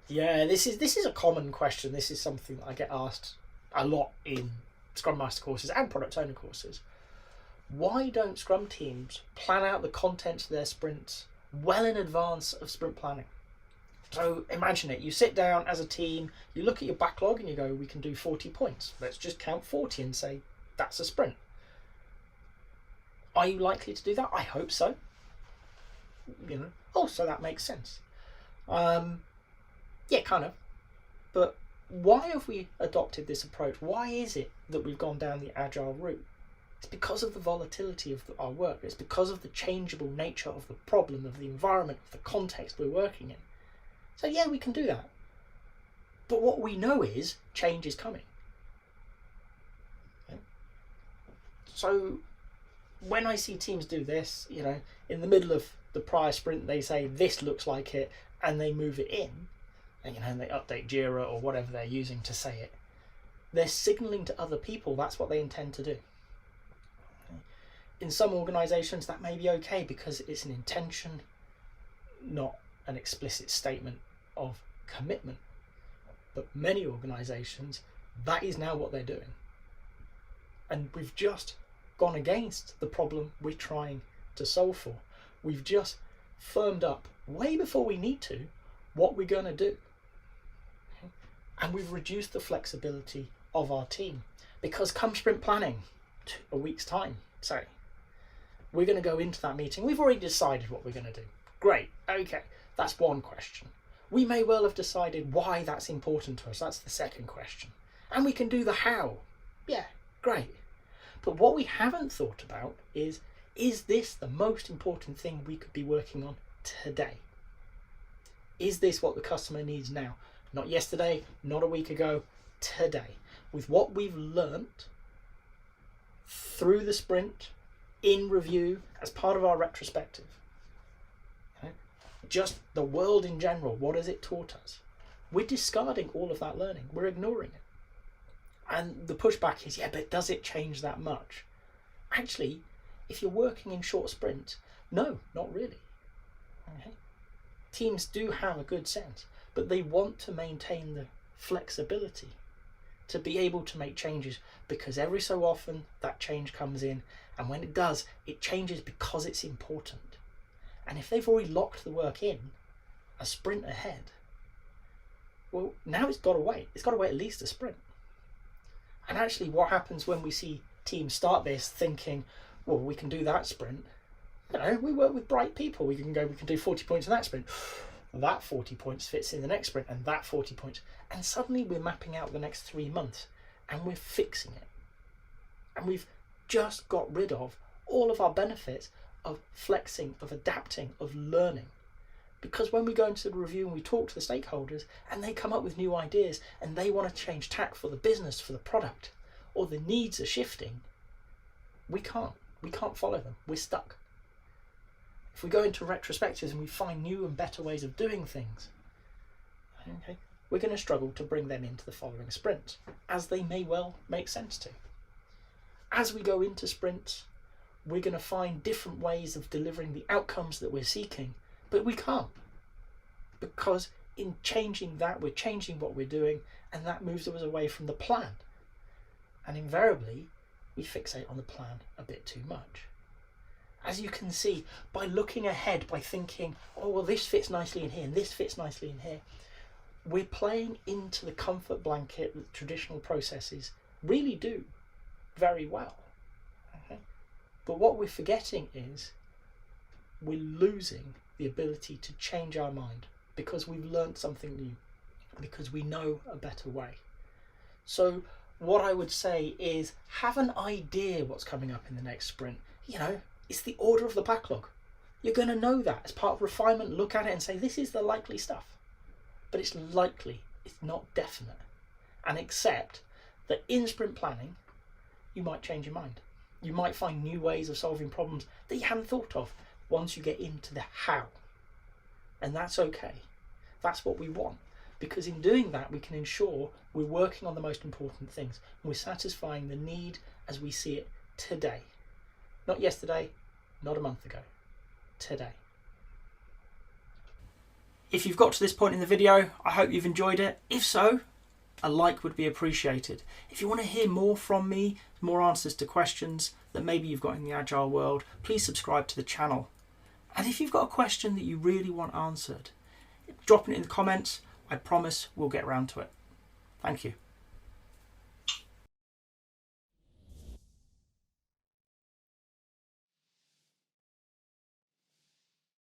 Yeah, this is a common question. This is something that I get asked a lot in Scrum Master courses and Product Owner courses. Why don't Scrum teams plan out the contents of their sprints well in advance of sprint planning? So imagine it, you sit down as a team, you look at your backlog and you go, we can do 40 points. Let's just count 40 and say, that's a sprint. Are you likely to do that? I hope so. So that makes sense. Yeah, kind of. But why have we adopted this approach? Why is it that we've gone down the agile route? It's because of the volatility of our work. It's because of the changeable nature of the problem, of the environment, of the context we're working in. So yeah, we can do that. But what we know is change is coming. Okay? So when I see teams do this, in the middle of the prior sprint, they say this looks like it, and they move it in, and they update Jira or whatever they're using to say it. They're signalling to other people that's what they intend to do. In some organisations, that may be okay because it's an intention, not an explicit statement of commitment. But many organisations, that is now what they're doing. And we've just gone against the problem we're trying to solve for. We've just firmed up way before we need to what we're going to do. And we've reduced the flexibility of our team because come sprint planning, a week's time, say, we're going to go into that meeting. We've already decided what we're going to do. Great. Okay. That's one question. We may well have decided why that's important to us. That's the second question. And we can do the how. Yeah, great. But what we haven't thought about is this the most important thing we could be working on today? Is this what the customer needs now? Not yesterday, not a week ago, today. With what we've learnt through the sprint, in review, as part of our retrospective. Okay? Just the world in general, what has it taught us? We're discarding all of that learning. We're ignoring it. And the pushback is, yeah, but does it change that much? Actually, if you're working in short sprints, no, not really. Okay? Teams do have a good sense, but they want to maintain the flexibility to be able to make changes because every so often that change comes in, and when it does, it changes because it's important. And if they've already locked the work in a sprint ahead, well, now it's got to wait. It's got to wait at least a sprint. And actually what happens when we see teams start this thinking, well, we can do that sprint. We work with bright people. We can do 40 points in that sprint. That 40 points fits in the next sprint and that 40 points. And suddenly we're mapping out the next 3 months and we're fixing it. And we've just got rid of all of our benefits of flexing, of adapting, of learning. Because when we go into the review and we talk to the stakeholders and they come up with new ideas and they want to change tack for the business, for the product, or the needs are shifting, we can't follow them. We're stuck. If we go into retrospectives and we find new and better ways of doing things, okay, we're going to struggle to bring them into the following sprints, as they may well make sense to. As we go into sprints, we're going to find different ways of delivering the outcomes that we're seeking, but we can't. Because in changing that, we're changing what we're doing, and that moves us away from the plan. And invariably, we fixate on the plan a bit too much. As you can see, by looking ahead, by thinking, oh, well, this fits nicely in here, and this fits nicely in here, we're playing into the comfort blanket that traditional processes really do very well. Okay? But what we're forgetting is we're losing the ability to change our mind because we've learned something new, because we know a better way. So what I would say is have an idea what's coming up in the next sprint. It's the order of the backlog. You're going to know that as part of refinement. Look at it and say, this is the likely stuff. But it's likely, it's not definite. And accept that in sprint planning, you might change your mind. You might find new ways of solving problems that you hadn't thought of once you get into the how. And that's okay. That's what we want. Because in doing that, we can ensure we're working on the most important things. And we're satisfying the need as we see it today. Not yesterday, not a month ago. Today. If you've got to this point in the video, I hope you've enjoyed it. If so, a like would be appreciated. If you want to hear more from me, more answers to questions that maybe you've got in the Agile world, please subscribe to the channel. And if you've got a question that you really want answered, drop it in the comments. I promise we'll get around to it. Thank you.